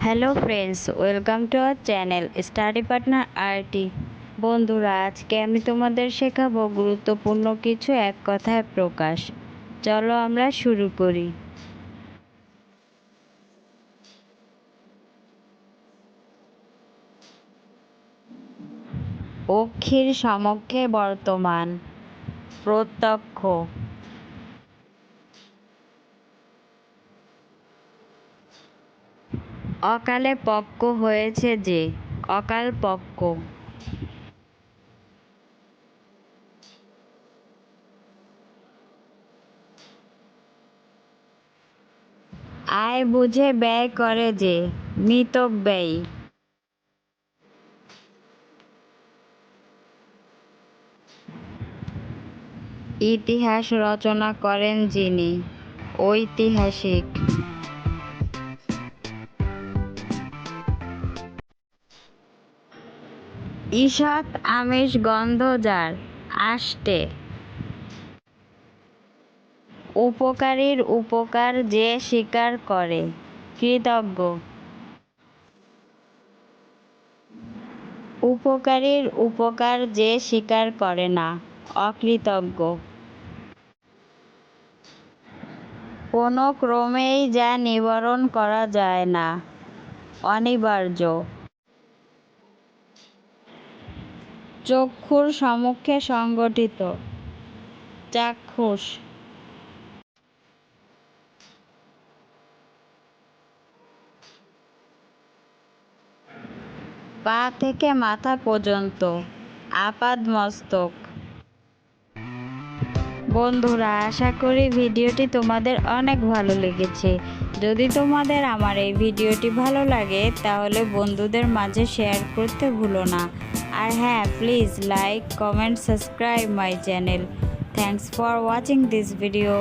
Hello friends, welcome to our channel study partner RT. বন্ধুরা, আজকে আমি তোমাদের শেখাবো গুরুত্বপূর্ণ কিছু এক কথায় প্রকাশ। চলো আমরা শুরু করি। অক্ষির সমক্ষে বর্তমান, প্রত্যক্ষ। অকালে পক্ক হয়েছে যে, অকাল পক্ক। আয় বুঝে ব্যয় করে যে, মিতব্যয়ী। ইতিহাস রচনা করেন যিনি, ঐতিহাসিক। ঈষৎ আমিষ গন্ধ যার, আষ্টে। উপকারীর উপকার যে স্বীকার করে, কৃতজ্ঞ। উপকারীর উপকার যে স্বীকার করে না, অকৃতজ্ঞ। কোনো ক্রমেই যা নিবারণ করা যায় না, অনিবার্য। চক্ষুর সম্মুখে সংগঠিত, চাক্ষুষ। পা থেকে মাথা পর্যন্ত, আপাদমস্তক। বন্ধুরা, আশা করি ভিডিওটি তোমাদের অনেক ভালো লেগেছে। যদি তোমাদের আমার এই ভিডিওটি ভালো লাগে তাহলে বন্ধুদের মাঝে শেয়ার করতে ভুলো না। আর হ্যাঁ, please like, comment, subscribe my channel. Thanks for watching this video.